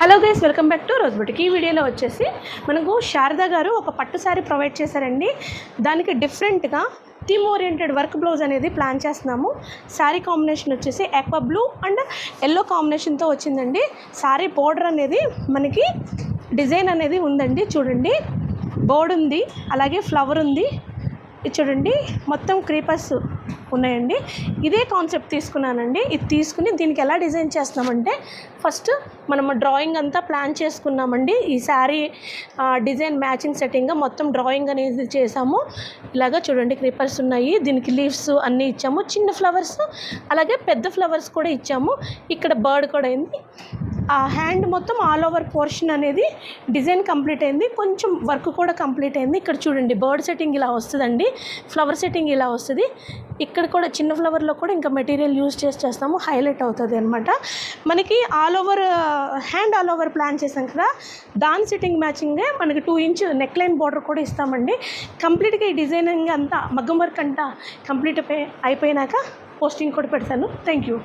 Hello guys, welcome back to rose boutique. ఈ వీడియోలో వచ్చేసి మనకు శారదా గారు ఒక పట్టు శారీ ప్రొవైడ్ చేశారండి. దానికి డిఫరెంట్గా థీమ్ ఓరియంటెడ్ వర్క్ బ్లౌజ్ అనేది ప్లాన్ చేస్తున్నాము. శారీ కాంబినేషన్ వచ్చేసి ఆక్వా బ్లూ అండ్ ఎల్లో కాంబినేషన్తో వచ్చిందండి. శారీ బోర్డర్ అనేది మనకి డిజైన్ అనేది ఉందండి. చూడండి, బోర్డ్ ఉంది, అలాగే ఫ్లవర్ ఉంది. ఇది చూడండి, మొత్తం క్రీపర్స్ ఉన్నాయండి. ఇదే కాన్సెప్ట్ తీసుకున్నానండి. ఇది తీసుకుని దీనికి ఎలా డిజైన్ చేస్తున్నామంటే, ఫస్ట్ మనము డ్రాయింగ్ అంతా ప్లాన్ చేసుకున్నామండి. ఈ శారీ డిజైన్ మ్యాచింగ్ సెట్టింగ్గా మొత్తం డ్రాయింగ్ అనేది చేసాము. ఇలాగా చూడండి, క్రీపర్స్ ఉన్నాయి, దీనికి లీవ్స్ అన్నీ ఇచ్చాము, చిన్న ఫ్లవర్స్ అలాగే పెద్ద ఫ్లవర్స్ కూడా ఇచ్చాము. ఇక్కడ బర్డ్ కూడా అయింది. ఆ హ్యాండ్ మొత్తం ఆల్ ఓవర్ పోర్షన్ అనేది డిజైన్ కంప్లీట్ అయింది, కొంచెం వర్క్ కూడా కంప్లీట్ అయింది. ఇక్కడ చూడండి, బర్డ్ సెట్టింగ్ ఇలా వస్తుందండి, ఫ్లవర్ సెట్టింగ్ ఇలా వస్తుంది. ఇక్కడ కూడా చిన్న ఫ్లవర్లో కూడా ఇంకా మెటీరియల్ యూజ్ చేస్తాము, హైలైట్ అవుతుంది అనమాట. మనకి all over hand all over plan చేసాం కదా, దాని సెట్టింగ్ మ్యాచింగే మనకి 2 ఇంచ్ నెక్ లైన్ బార్డర్ కూడా ఇస్తామండి. కంప్లీట్గా ఈ డిజైనింగ్ అంతా మగ్గం వర్క్ అంతా కంప్లీట్ అయిపోయినాక పోస్టింగ్ కూడా పెడతాను. Thank you.